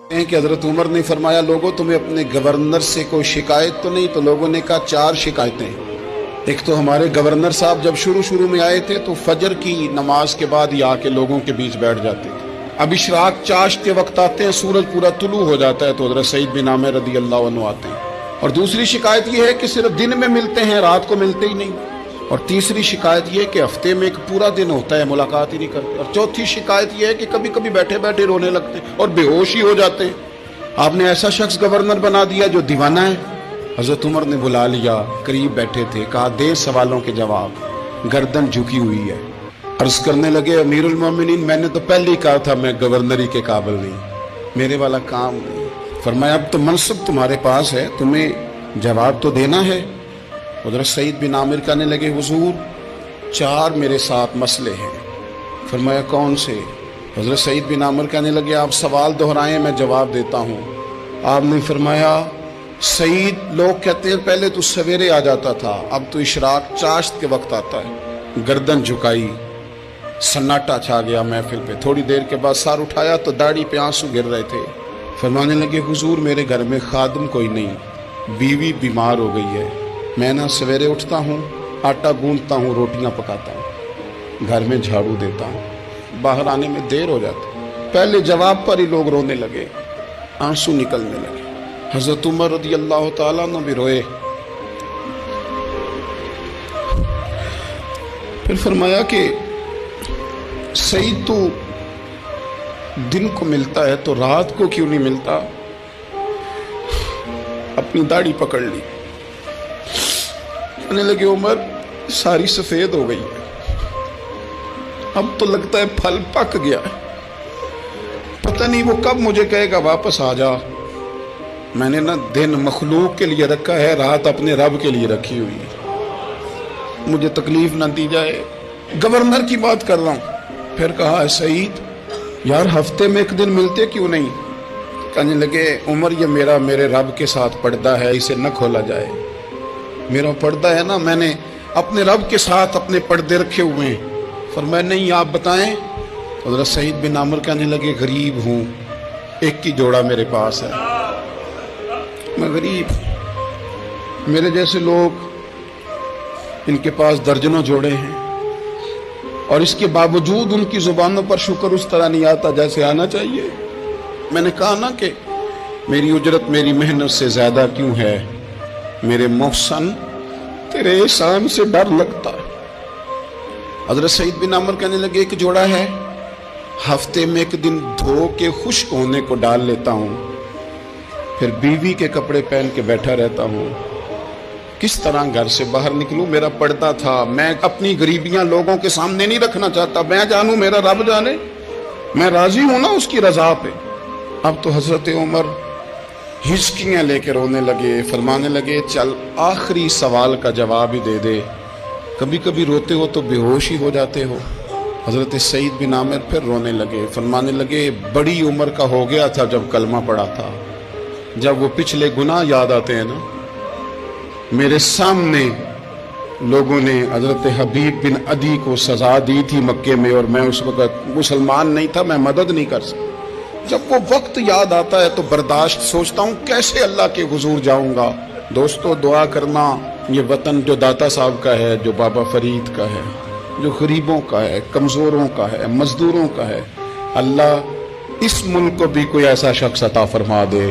کہ حضرت عمر نے فرمایا لوگوں تمہیں اپنے گورنر سے کوئی شکایت تو نہیں؟ تو لوگوں نے کہا 4 شکایتیں۔ ایک تو ہمارے گورنر صاحب جب شروع میں آئے تھے تو فجر کی نماز کے بعد ہی آ کے لوگوں کے بیچ بیٹھ جاتے تھے۔ اب اشراق چاشت کے وقت آتے ہیں، سورج پورا طلوع ہو جاتا ہے تو حضرت سعید بن عامر رضی اللہ عنہ آتے ہیں۔ اور دوسری شکایت یہ ہے کہ صرف دن میں ملتے ہیں، رات کو ملتے ہی نہیں۔ اور تیسری شکایت یہ کہ ہفتے میں ایک پورا دن ہوتا ہے ملاقات ہی نہیں کرتے۔ اور چوتھی شکایت یہ ہے کہ کبھی کبھی بیٹھے بیٹھے رونے لگتے ہیں اور بے ہوش ہی ہو جاتے ہیں۔ آپ نے ایسا شخص گورنر بنا دیا جو دیوانہ ہے۔ حضرت عمر نے بلا لیا، قریب بیٹھے تھے، کہا دے سوالوں کے جواب۔ گردن جھکی ہوئی ہے، عرض کرنے لگے امیر المومنین میں نے تو پہلے ہی کہا تھا میں گورنری کے قابل نہیں، میرے والا کام نہیں۔ فرمایا اب تو منصب تمہارے پاس ہے، تمہیں جواب تو دینا ہے۔ حضرت سعید بن عامر کہنے لگے حضور 4 میرے ساتھ مسئلے ہیں۔ فرمایا کون سے؟ حضرت سعید بن عامر کہنے لگے آپ سوال دہرائیں میں جواب دیتا ہوں۔ آپ نے فرمایا سعید لوگ کہتے ہیں پہلے تو سویرے آ جاتا تھا، اب تو اشراق چاشت کے وقت آتا ہے۔ گردن جھکائی، سناٹا چھا گیا محفل پہ۔ تھوڑی دیر کے بعد سر اٹھایا تو داڑھی پہ آنسو گر رہے تھے۔ فرمانے لگے حضور میرے گھر میں خادم کوئی نہیں، بیوی بیمار ہو گئی ہے، میں نہ سویرے اٹھتا ہوں، آٹا گوندتا ہوں، روٹیاں پکاتا ہوں، گھر میں جھاڑو دیتا ہوں، باہر آنے میں دیر ہو جاتی۔ پہلے جواب پر ہی لوگ رونے لگے، آنسو نکلنے لگے۔ حضرت عمر رضی اللہ تعالیٰ عنہ بھی روئے۔ پھر فرمایا کہ سعید تو دن کو ملتا ہے تو رات کو کیوں نہیں ملتا؟ اپنی داڑھی پکڑ لی، کہنے لگے عمر ساری سفید ہو گئی ہے، اب تو لگتا ہے پھل پک گیا ہے، پتہ نہیں وہ کب مجھے کہے گا واپس آ جا۔ میں نے نہ دن مخلوق کے لیے رکھا ہے، رات اپنے رب کے لیے رکھی ہوئی ہے، مجھے تکلیف نہ دی جائے۔ گورنر کی بات کر رہا ہوں۔ پھر کہا سعید یار ہفتے میں ایک دن ملتے کیوں نہیں؟ کہنے لگے عمر یہ میرے رب کے ساتھ پردہ ہے، اسے نہ کھولا جائے۔ میرا پردہ ہے نا، میں نے اپنے رب کے ساتھ اپنے پردے رکھے ہوئے ہیں۔ فرمایا نہیں آپ بتائیں۔ حضرت سعید بن عامر کہنے لگے غریب ہوں، ایک ہی جوڑا میرے پاس ہے، میں غریب، میرے جیسے لوگ ان کے پاس درجنوں جوڑے ہیں، اور اس کے باوجود ان کی زبانوں پر شکر اس طرح نہیں آتا جیسے آنا چاہیے۔ میں نے کہا نا کہ میری اجرت میری محنت سے زیادہ کیوں ہے؟ میرے محسن تیرے احسان سے ڈر لگتا ہے۔ حضرت سعید بن عامر کہنے لگے ایک جوڑا ہے، ہفتے میں ایک دن دھو کے خشک ہونے کو ڈال لیتا ہوں، پھر بیوی کے کپڑے پہن کے بیٹھا رہتا ہوں، کس طرح گھر سے باہر نکلوں؟ میرا پردہ تھا، میں اپنی غریبیاں لوگوں کے سامنے نہیں رکھنا چاہتا، میں جانوں میرا رب جانے، میں راضی ہوں نا اس کی رضا پہ۔ اب تو حضرت عمر ہچکیاں لے کے رونے لگے، فرمانے لگے چل آخری سوال کا جواب ہی دے دے، کبھی کبھی روتے ہو تو بے ہوش ہی ہو جاتے ہو۔ حضرت سعید بن عامر پھر رونے لگے، فرمانے لگے بڑی عمر کا ہو گیا تھا جب کلمہ پڑھا تھا، جب وہ پچھلے گناہ یاد آتے ہیں نا۔ میرے سامنے لوگوں نے حضرت حبیب بن عدی کو سزا دی تھی مکے میں، اور میں اس وقت مسلمان نہیں تھا، میں مدد نہیں کر سکتا۔ جب وہ وقت یاد آتا ہے تو برداشت سوچتا ہوں کیسے اللہ کے حضور جاؤں گا۔ دوستو دعا کرنا، یہ وطن جو داتا صاحب کا ہے، جو بابا فرید کا ہے، جو غریبوں کا ہے، کمزوروں کا ہے، مزدوروں کا ہے، اللہ اس ملک کو بھی کوئی ایسا شخص عطا فرما دے